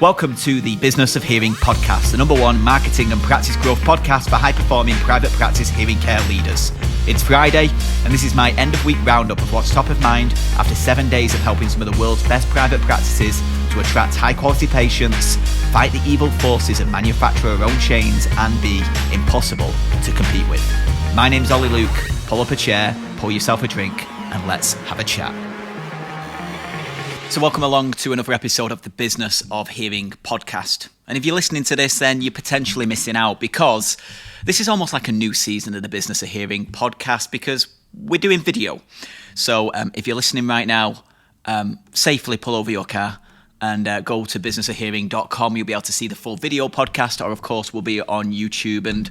Welcome to the Business of Hearing podcast, the #1 marketing and practice growth podcast for high-performing private practice hearing care leaders. It's Friday, and this is my end-of-week roundup of what's top of mind after 7 days of helping some of the world's best private practices to attract high-quality patients, fight the evil forces of manufacturer-owned chains, and be impossible to compete with. My name's Oli Luke. Pull up a chair, pour yourself a drink, and let's have a chat. So welcome along to another episode of the Business of Hearing podcast. And if you're listening to this, then you're potentially missing out because this is almost like a new season of the Business of Hearing podcast because we're doing video. So if you're listening right now, safely pull over your car and go to businessofhearing.com. You'll be able to see the full video podcast, or of course we'll be on YouTube. And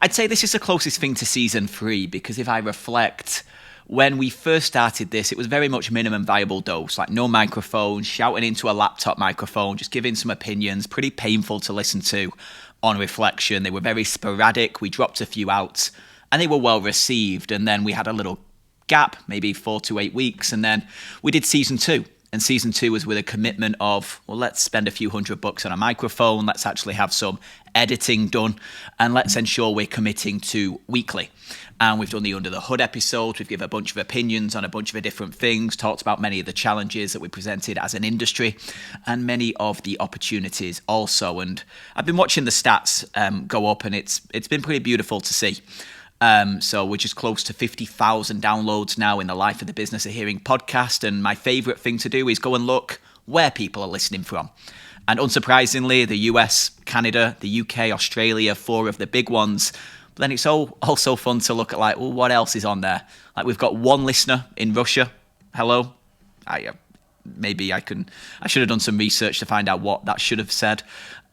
I'd say this is the closest thing to season 3 because if I reflect, when we first started this, it was very much minimum viable dose, like no microphone, shouting into a laptop microphone, just giving some opinions, pretty painful to listen to on reflection. They were very sporadic. We dropped a few out and they were well received. And then we had a little gap, maybe 4 to 8 weeks. And then we did season 2. And season 2 was with a commitment of, well, let's spend a few $100 on a microphone. Let's actually have some editing done. And let's ensure we're committing to weekly. And we've done the Under the Hood episode. We've given a bunch of opinions on a bunch of different things, talked about many of the challenges that we presented as an industry and many of the opportunities also. And I've been watching the stats go up, and it's been pretty beautiful to see. So we're just close to 50,000 downloads now in the Life of the Business of Hearing podcast. And my favorite thing to do is go and look where people are listening from. And unsurprisingly, the US, Canada, the UK, Australia, 4 of the big ones. But then it's also fun to look at, like, well, what else is on there? Like, we've got one listener in Russia. Hello. I should have done some research to find out what that should have said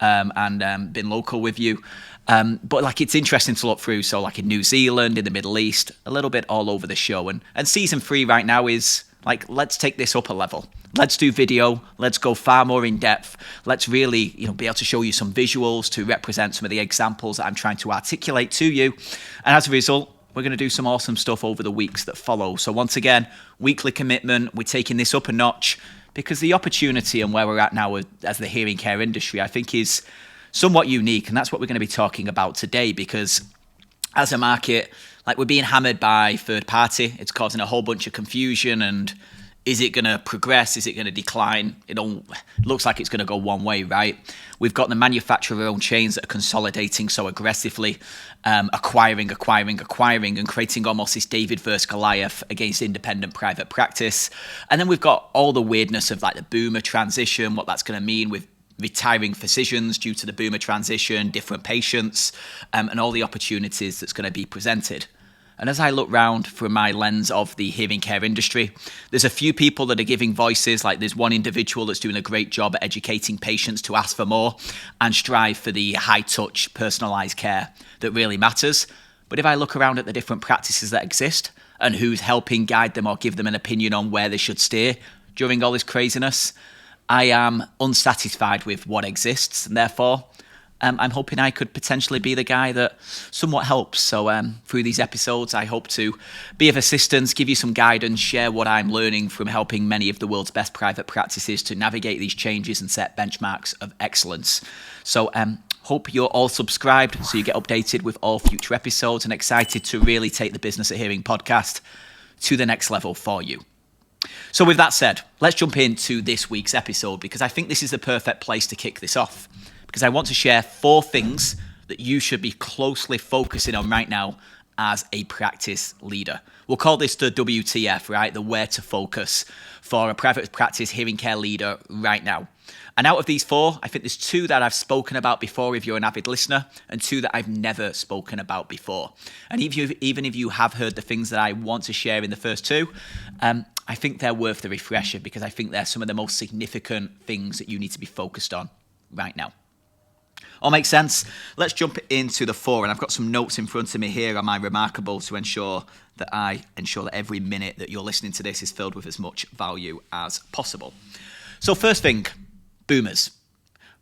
and been local with you. But like, it's interesting to look through. So like in New Zealand, in the Middle East, a little bit all over the show. And season 3 right now is like, let's take this up a level. Let's do video. Let's go far more in depth. Let's really, be able to show you some visuals to represent some of the examples that I'm trying to articulate to you. And as a result, we're going to do some awesome stuff over the weeks that follow. So once again, weekly commitment. We're taking this up a notch because the opportunity and where we're at now as the hearing care industry, I think, is somewhat unique. And that's what we're going to be talking about today, because as a market, like, we're being hammered by third party. It's causing a whole bunch of confusion. And is it going to progress? Is it going to decline? It looks like it's going to go one way, right? We've got the manufacturer-owned chains that are consolidating so aggressively, acquiring, and creating almost this David versus Goliath against independent private practice. And then we've got all the weirdness of like the boomer transition, what that's going to mean with retiring physicians due to the boomer transition, different patients, and all the opportunities that's going to be presented. And as I look round through my lens of the hearing care industry, there's a few people that are giving voices. Like, there's one individual that's doing a great job at educating patients to ask for more and strive for the high-touch, personalised care that really matters. But if I look around at the different practices that exist and who's helping guide them or give them an opinion on where they should steer during all this craziness, I am unsatisfied with what exists, and therefore I'm hoping I could potentially be the guy that somewhat helps. So through these episodes, I hope to be of assistance, give you some guidance, share what I'm learning from helping many of the world's best private practices to navigate these changes and set benchmarks of excellence. So hope you're all subscribed so you get updated with all future episodes, and excited to really take the Business of Hearing podcast to the next level for you. So with that said, let's jump into this week's episode, because I think this is the perfect place to kick this off. Because I want to share 4 things that you should be closely focusing on right now as a practice leader. We'll call this the WTF, right? The where to focus for a private practice hearing care leader right now. And out of these 4, I think there's 2 that I've spoken about before if you're an avid listener, and 2 that I've never spoken about before. And even if you have heard the things that I want to share in the first 2, I think they're worth the refresher, because I think they're some of the most significant things that you need to be focused on right now. All makes sense? Let's jump into the 4, and I've got some notes in front of me here on my Remarkable to ensure that every minute that you're listening to this is filled with as much value as possible. So first thing, boomers.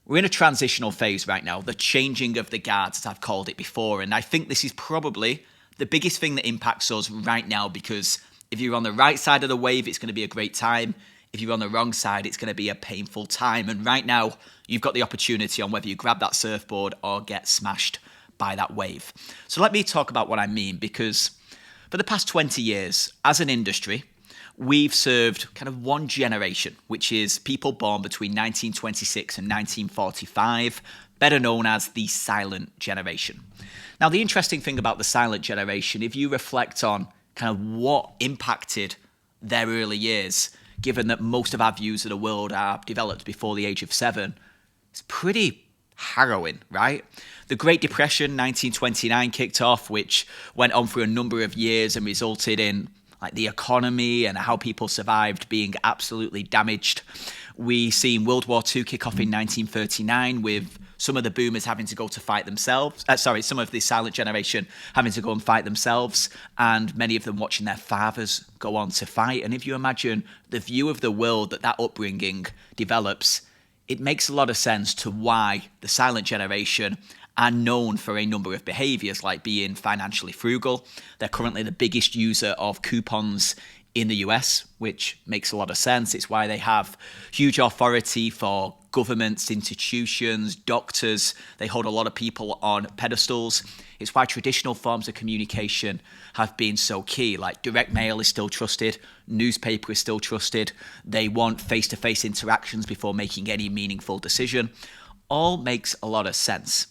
We're in a transitional phase right now, the changing of the guards, as I've called it before, and I think this is probably the biggest thing that impacts us right now, because if you're on the right side of the wave, it's going to be a great time. If you're on the wrong side, it's going to be a painful time. And right now, you've got the opportunity on whether you grab that surfboard or get smashed by that wave. So let me talk about what I mean, because for the past 20 years, as an industry, we've served kind of one generation, which is people born between 1926 and 1945, better known as the silent generation. Now, the interesting thing about the silent generation, if you reflect on kind of what impacted their early years, given that most of our views of the world are developed before the age of 7, it's pretty harrowing, right? The Great Depression, 1929, kicked off, which went on for a number of years and resulted in like the economy and how people survived being absolutely damaged. We seen World War II kick off in 1939 with some of the boomers having to go to fight themselves. Some of the silent generation having to go and fight themselves, and many of them watching their fathers go on to fight. And if you imagine the view of the world that upbringing develops, it makes a lot of sense to why the silent generation are known for a number of behaviors, like being financially frugal. They're currently the biggest user of coupons in the US, which makes a lot of sense. It's why they have huge authority for governments, institutions, doctors. They hold a lot of people on pedestals. It's why traditional forms of communication have been so key. Like direct mail is still trusted, newspaper is still trusted. They want face-to-face interactions before making any meaningful decision. All makes a lot of sense.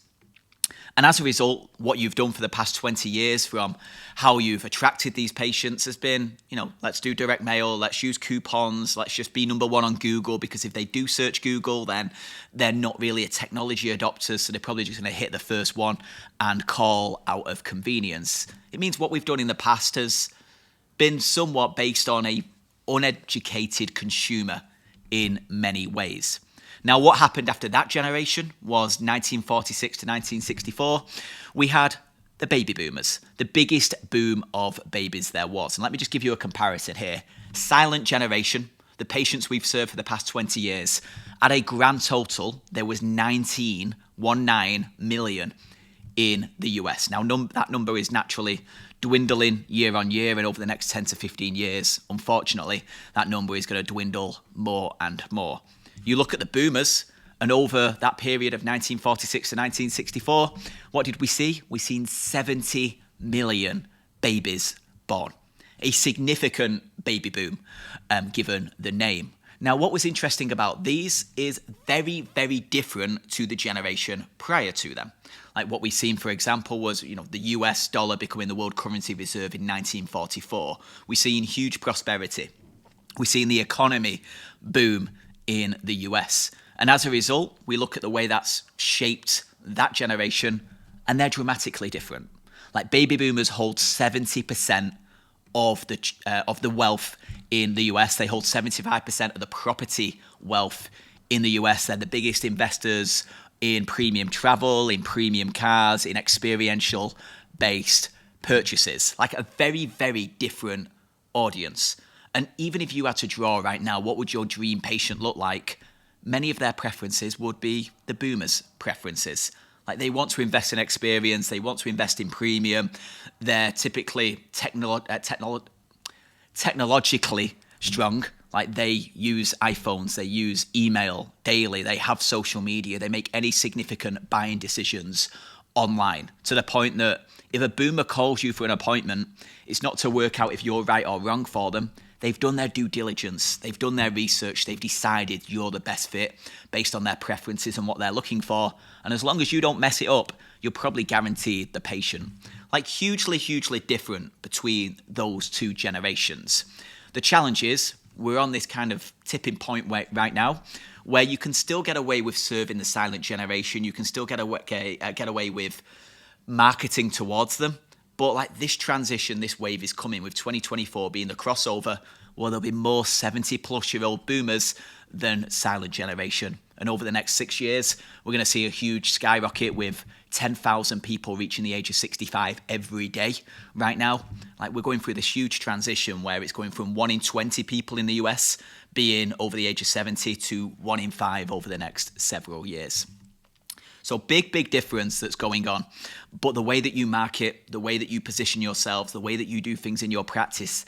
And as a result, what you've done for the past 20 years, from how you've attracted these patients, has been, let's do direct mail, let's use coupons, let's just be number one on Google, because if they do search Google, then they're not really a technology adopter, so they're probably just going to hit the first one and call out of convenience. It means what we've done in the past has been somewhat based on a uneducated consumer in many ways. Now, what happened after that generation was 1946 to 1964. We had the baby boomers, the biggest boom of babies there was. And let me just give you a comparison here. Silent generation, the patients we've served for the past 20 years, at a grand total, there was 19 million in the US. Now, that number is naturally dwindling year on year, and over the next 10 to 15 years, unfortunately, that number is going to dwindle more and more. You look at the boomers, and over that period of 1946 to 1964, what did we see? We seen 70 million babies born. A significant baby boom, given the name. Now, what was interesting about these is very, very different to the generation prior to them. Like what we've seen, for example, was the US dollar becoming the world currency reserve in 1944. We've seen huge prosperity. We've seen the economy boom in the US. And as a result, we look at the way that's shaped that generation, and they're dramatically different. Like baby boomers hold 70% of the wealth in the US. They hold 75% of the property wealth in the US. They're the biggest investors in premium travel, in premium cars, in experiential-based purchases. Like a very, very different audience. And even if you had to draw right now, what would your dream patient look like? Many of their preferences would be the boomers' preferences. Like they want to invest in experience, they want to invest in premium. They're typically technologically strong. Like they use iPhones, they use email daily, they have social media, they make any significant buying decisions online, to the point that if a boomer calls you for an appointment, it's not to work out if you're right or wrong for them. They've done their due diligence, they've done their research, they've decided you're the best fit based on their preferences and what they're looking for. And as long as you don't mess it up, you're probably guaranteed the patient. Like hugely, hugely different between those two generations. The challenge is we're on this kind of tipping point right now where you can still get away with serving the silent generation. You can still get away with marketing towards them. But like this transition, this wave is coming, with 2024 being the crossover, where there'll be more 70-plus-year-old boomers than silent generation. And over the next 6 years, we're going to see a huge skyrocket with 10,000 people reaching the age of 65 every day right now. Like we're going through this huge transition where it's going from 1 in 20 people in the US being over the age of 70 to 1 in 5 over the next several years. So big, big difference that's going on. But the way that you market, the way that you position yourselves, the way that you do things in your practice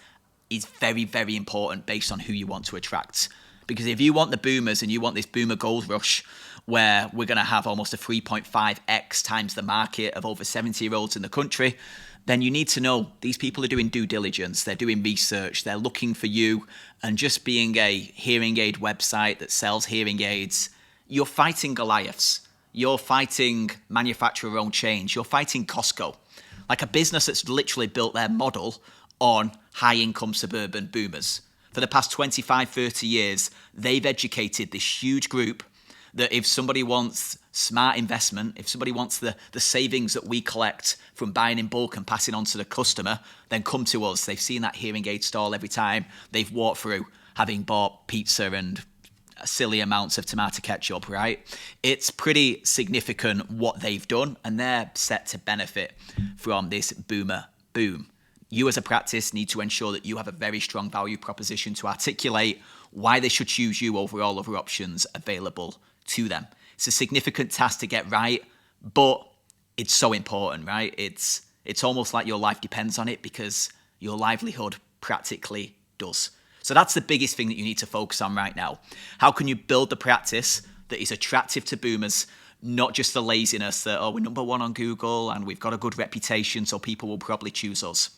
is very, very important based on who you want to attract. Because if you want the boomers and you want this boomer gold rush where we're going to have almost a 3.5x times the market of over 70-year-olds in the country, then you need to know these people are doing due diligence, they're doing research, they're looking for you. And just being a hearing aid website that sells hearing aids, you're fighting Goliaths. You're fighting manufacturer-owned chains. You're fighting Costco. Like a business that's literally built their model on high-income suburban boomers. For the past 25, 30 years, they've educated this huge group that if somebody wants smart investment, if somebody wants the savings that we collect from buying in bulk and passing on to the customer, then come to us. They've seen that hearing aid stall every time they've walked through, having bought pizza and silly amounts of tomato ketchup, right? It's pretty significant what they've done, and they're set to benefit from this boomer boom. You as a practice need to ensure that you have a very strong value proposition to articulate why they should choose you over all other options available to them. It's a significant task to get right, but it's so important, right? It's almost like your life depends on it because your livelihood practically does. So that's the biggest thing that you need to focus on right now. How can you build the practice that is attractive to boomers, not just the laziness that, oh, we're number one on Google and we've got a good reputation, so people will probably choose us.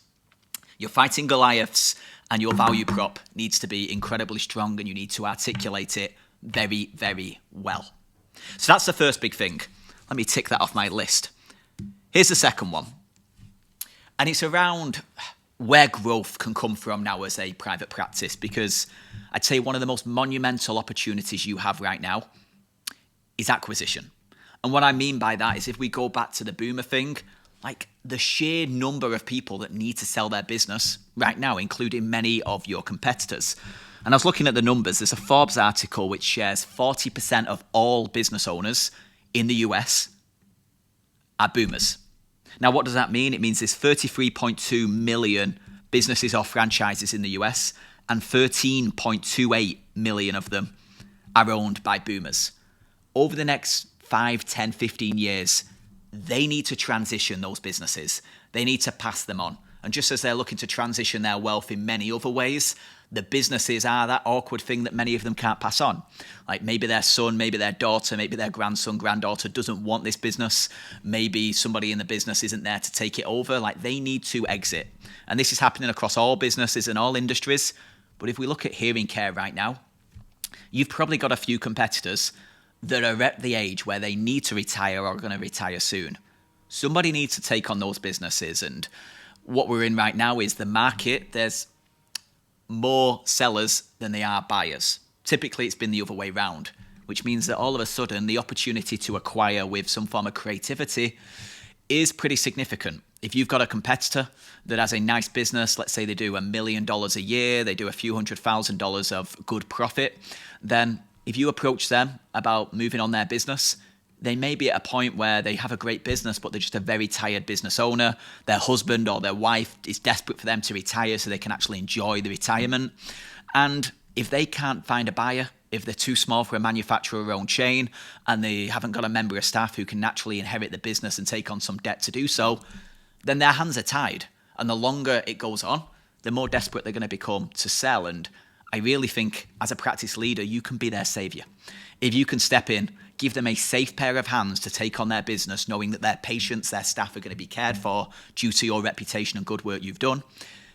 You're fighting Goliaths, and your value prop needs to be incredibly strong, and you need to articulate it very, very well. So that's the first big thing. Let me tick that off my list. Here's the second one. And it's around where growth can come from now as a private practice, because I'd say one of the most monumental opportunities you have right now is acquisition. And what I mean by that is if we go back to the boomer thing, like the sheer number of people that need to sell their business right now, including many of your competitors. And I was looking at the numbers. There's a Forbes article which shares 40% of all business owners in the US are boomers. Now, what does that mean? It means there's 33.2 million businesses or franchises in the US, and 13.28 million of them are owned by boomers. Over the next 5, 10, 15 years, they need to transition those businesses. They need to pass them on. And just as they're looking to transition their wealth in many other ways, the businesses are that awkward thing that many of them can't pass on. Like maybe their son, maybe their daughter, maybe their grandson, granddaughter doesn't want this business. Maybe somebody in the business isn't there to take it over. Like they need to exit. And this is happening across all businesses and all industries. But if we look at hearing care right now, you've probably got a few competitors that are at the age where they need to retire or are going to retire soon. Somebody needs to take on those businesses. And what we're in right now is the market. There's more sellers than they are buyers. Typically, it's been the other way round, which means that all of a sudden, the opportunity to acquire with some form of creativity is pretty significant. If you've got a competitor that has a nice business, let's say they do $1 million a year, they do a few $100,000 of good profit, then if you approach them about moving on their business, they may be at a point where they have a great business, but they're just a very tired business owner. Their husband or their wife is desperate for them to retire so they can actually enjoy the retirement. And if they can't find a buyer, if they're too small for a manufacturer-owned chain and they haven't got a member of staff who can naturally inherit the business and take on some debt to do so, then their hands are tied. And the longer it goes on, the more desperate they're going to become to sell. And I really think as a practice leader, you can be their savior. If you can step in, give them a safe pair of hands to take on their business, knowing that their patients, their staff are going to be cared for due to your reputation and good work you've done,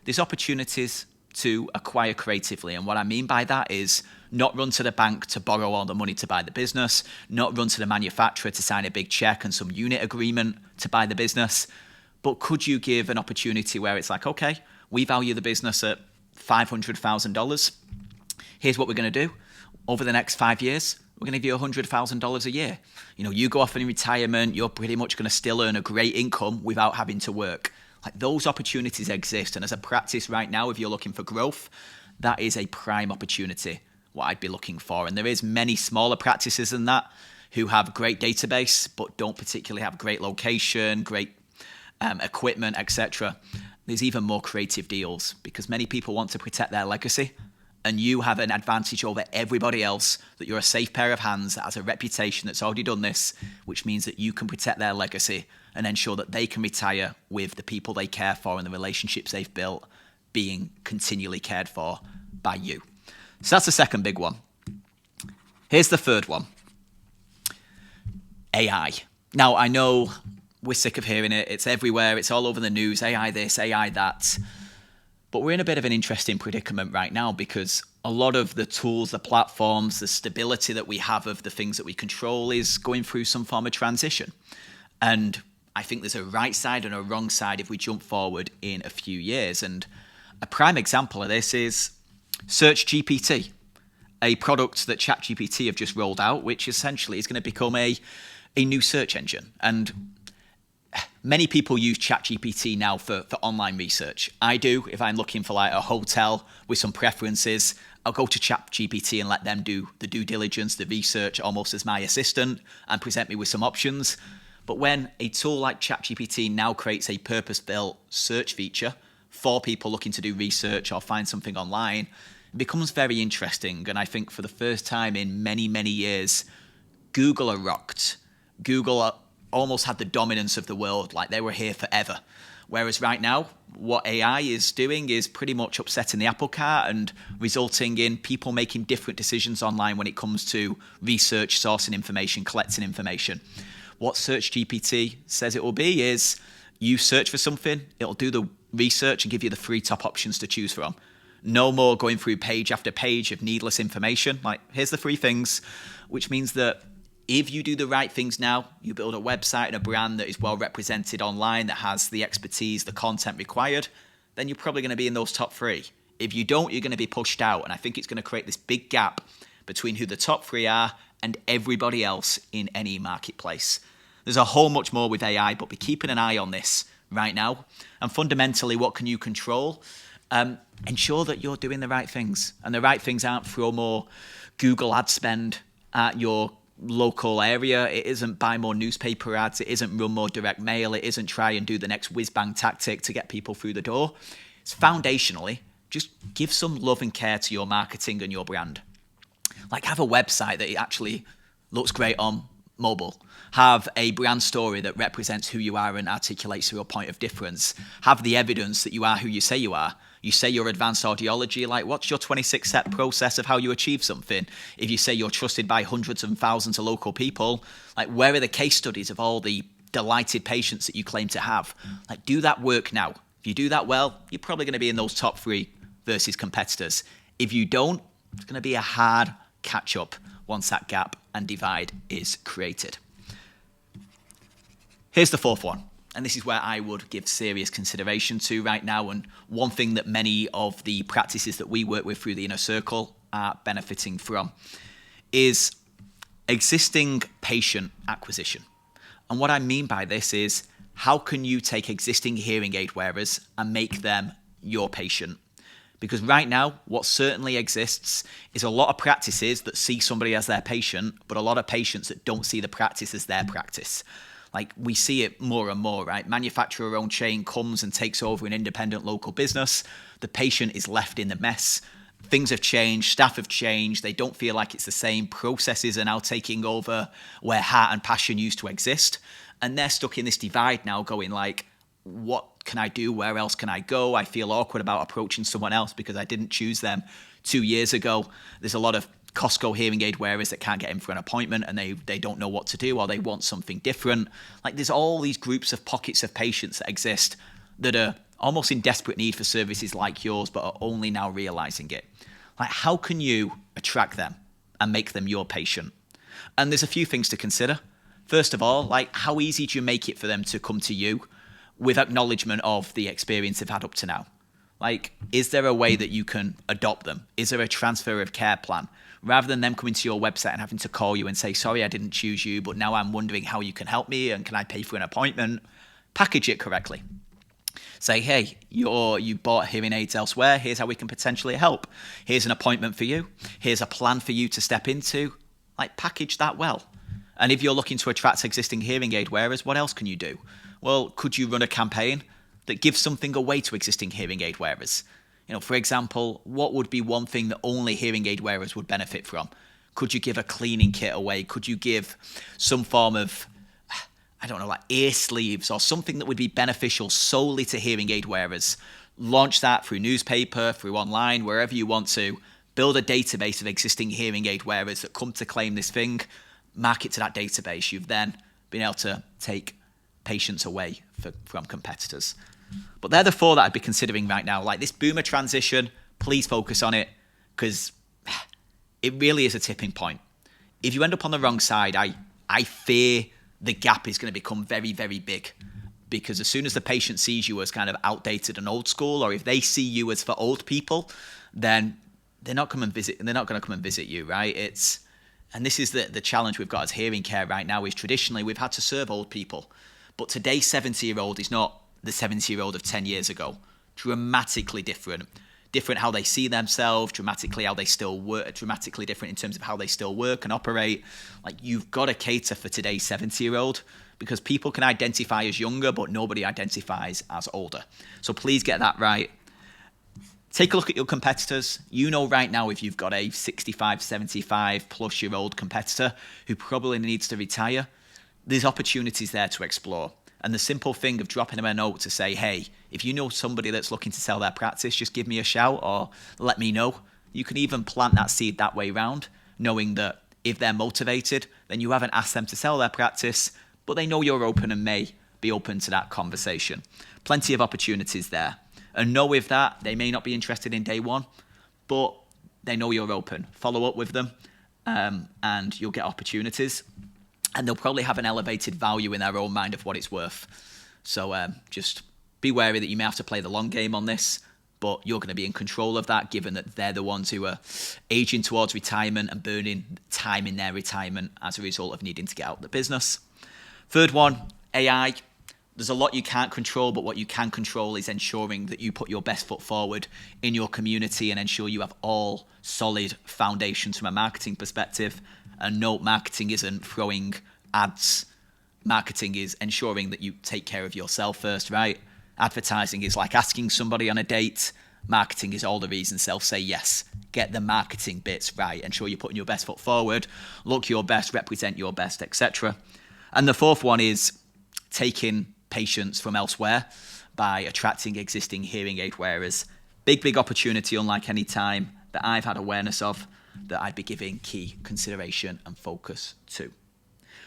there's opportunities to acquire creatively. And what I mean by that is not run to the bank to borrow all the money to buy the business, not run to the manufacturer to sign a big check and some unit agreement to buy the business, but could you give an opportunity where it's like, okay, we value the business at $500,000. Here's what we're going to do. Over the next 5 years, we're going to give you $100,000 a year. You know, you go off in retirement, you're pretty much going to still earn a great income without having to work. Like those opportunities exist. And as a practice right now, if you're looking for growth, that is a prime opportunity, what I'd be looking for. And there is many smaller practices than that who have great database, but don't particularly have great location, great equipment, etc. There's even more creative deals because many people want to protect their legacy. And you have an advantage over everybody else that you're a safe pair of hands that has a reputation that's already done this, which means that you can protect their legacy and ensure that they can retire with the people they care for and the relationships they've built being continually cared for by you. So that's the second big one. Here's the third one. AI. Now, I know we're sick of hearing it. It's everywhere. It's all over the news. AI this, AI that. But we're in a bit of an interesting predicament right now because a lot of the tools, the platforms, the stability that we have of the things that we control is going through some form of transition. And I think there's a right side and a wrong side if we jump forward in a few years. And a prime example of this is Search GPT, a product that ChatGPT have just rolled out, which essentially is going to become a new search engine. And many people use ChatGPT now for online research. I do. If I'm looking for like a hotel with some preferences, I'll go to ChatGPT and let them do the due diligence, the research, almost as my assistant, and present me with some options. But when a tool like ChatGPT now creates a purpose-built search feature for people looking to do research or find something online, it becomes very interesting. And I think for the first time in many, many years, Google are rocked. Google almost had the dominance of the world, like they were here forever. Whereas right now, what AI is doing is pretty much upsetting the apple cart and resulting in people making different decisions online when it comes to research, sourcing information, collecting information. What Search GPT says it will be is you search for something, it'll do the research and give you the 3 top options to choose from. No more going through page after page of needless information. Like, here's the 3 things, which means that if you do the right things now, you build a website and a brand that is well represented online, that has the expertise, the content required, then you're probably going to be in those top 3. If you don't, you're going to be pushed out. And I think it's going to create this big gap between who the top 3 are and everybody else in any marketplace. There's a whole much more with AI, but be keeping an eye on this right now. And fundamentally, what can you control? Ensure that you're doing the right things. And the right things aren't throw more Google ad spend at your local area. It isn't buy more newspaper ads. It isn't run more direct mail. It isn't try and do the next whiz-bang tactic to get people through the door. It's foundationally, just give some love and care to your marketing and your brand. Like, have a website that actually looks great on mobile. Have a brand story that represents who you are and articulates your point of difference. Have the evidence that you are who you say you are. You say you're advanced audiology, like, what's your 26-step process of how you achieve something? If you say you're trusted by hundreds and thousands of local people, like, where are the case studies of all the delighted patients that you claim to have? Like, do that work now. If you do that well, you're probably going to be in those top 3 versus competitors. If you don't, it's going to be a hard catch-up once that gap and divide is created. Here's the 4th one, and this is where I would give serious consideration to right now, and one thing that many of the practices that we work with through the Inner Circle are benefiting from is existing patient acquisition. And what I mean by this is, how can you take existing hearing aid wearers and make them your patient? Because right now, what certainly exists is a lot of practices that see somebody as their patient, but a lot of patients that don't see the practice as their practice. Like, we see it more and more, right? Manufacturer-owned chain comes and takes over an independent local business. The patient is left in the mess. Things have changed, staff have changed, they don't feel like it's the same. Processes are now taking over where heart and passion used to exist. And they're stuck in this divide now going like, what can I do? Where else can I go? I feel awkward about approaching someone else because I didn't choose them 2 years ago. There's a lot of Costco hearing aid wearers that can't get in for an appointment and they don't know what to do, or they want something different. Like, there's all these groups of pockets of patients that exist that are almost in desperate need for services like yours, but are only now realizing it. Like, how can you attract them and make them your patient? And there's a few things to consider. First of all, like, how easy do you make it for them to come to you with acknowledgement of the experience they've had up to now? Like, is there a way that you can adopt them? Is there a transfer of care plan? Rather than them coming to your website and having to call you and say, sorry, I didn't choose you, but now I'm wondering how you can help me and can I pay for an appointment? Package it correctly. Say, hey, you bought hearing aids elsewhere. Here's how we can potentially help. Here's an appointment for you. Here's a plan for you to step into. Like, package that well. And if you're looking to attract existing hearing aid wearers, what else can you do? Well, could you run a campaign that gives something away to existing hearing aid wearers? You know, for example, what would be one thing that only hearing aid wearers would benefit from? Could you give a cleaning kit away? Could you give some form of, I don't know, like ear sleeves or something that would be beneficial solely to hearing aid wearers Launch that through newspaper, through online, wherever you want to. Build a database of existing hearing aid wearers that come to claim this thing. Market to that database. You've then been able to take patients away from competitors. But they're the 4 that I'd be considering right now. Like this boomer transition, please focus on it, because it really is a tipping point. If you end up on the wrong side, I fear the gap is going to become very, very big, because as soon as the patient sees you as kind of outdated and old school, or if they see you as for old people, then they're not going to come and visit you, right? And this is the challenge we've got as hearing care right now, is traditionally we've had to serve old people, but today's 70-year-old is not the 70-year-old of 10 years ago. Dramatically different how they see themselves, dramatically how they still work, dramatically different in terms of how they still work and operate. Like, you've got to cater for today's 70-year-old, because people can identify as younger, but nobody identifies as older. So please get that right. Take a look at your competitors. You know right now if you've got a 65, 75 plus year old competitor who probably needs to retire, there's opportunities there to explore. And the simple thing of dropping them a note to say, hey, if you know somebody that's looking to sell their practice, just give me a shout or let me know. You can even plant that seed that way round, knowing that if they're motivated, then you haven't asked them to sell their practice, but they know you're open and may be open to that conversation. Plenty of opportunities there. And know with that, they may not be interested in day one, but they know you're open. Follow up with them, and you'll get opportunities. And they'll probably have an elevated value in their own mind of what it's worth. So just be wary that you may have to play the long game on this, but you're going to be in control of that, given that they're the ones who are aging towards retirement and burning time in their retirement as a result of needing to get out of the business. Third one, AI. There's a lot you can't control, but what you can control is ensuring that you put your best foot forward in your community and ensure you have all solid foundations from a marketing perspective. And note, marketing isn't throwing ads. Marketing is ensuring that you take care of yourself first, right? Advertising is like asking somebody on a date. Marketing is all the reasons they'll say yes. Get the marketing bits right. Ensure you're putting your best foot forward. Look your best, represent your best, etc. And the fourth one is taking patients from elsewhere by attracting existing hearing aid wearers. Big opportunity, unlike any time that I've had awareness of, that I'd be giving key consideration and focus to.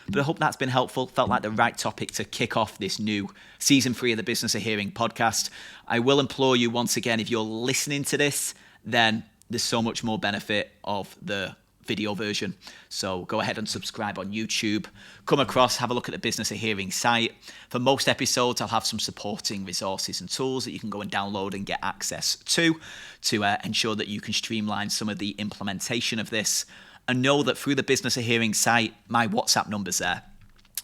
But I hope that's been helpful. Felt like the right topic to kick off this new season 3 of the Business of Hearing podcast. I will implore you once again, if you're listening to this, then there's so much more benefit of the video version. So go ahead and subscribe on YouTube. Come across, have a look at the Business of Hearing site. For most episodes, I'll have some supporting resources and tools that you can go and download and get access to ensure that you can streamline some of the implementation of this. And know that through the Business of Hearing site, my WhatsApp number's there.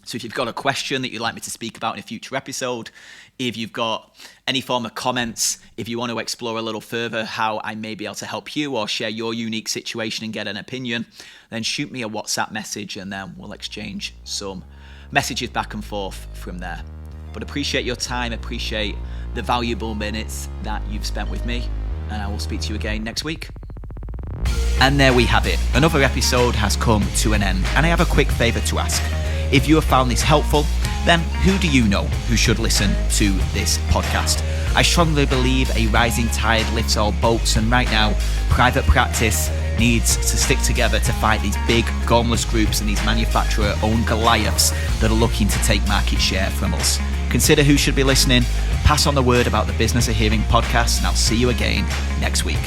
So if you've got a question that you'd like me to speak about in a future episode, if you've got any form of comments, if you want to explore a little further how I may be able to help you or share your unique situation and get an opinion, then shoot me a WhatsApp message and then we'll exchange some messages back and forth from there. But appreciate your time, appreciate the valuable minutes that you've spent with me, and I will speak to you again next week. And there we have it. Another episode has come to an end, and I have a quick favour to ask. If you have found this helpful, then who do you know who should listen to this podcast? I strongly believe a rising tide lifts all boats, and right now, private practice needs to stick together to fight these big, gormless groups and these manufacturer-owned Goliaths that are looking to take market share from us. Consider who should be listening, pass on the word about the Business of Hearing podcast, and I'll see you again next week.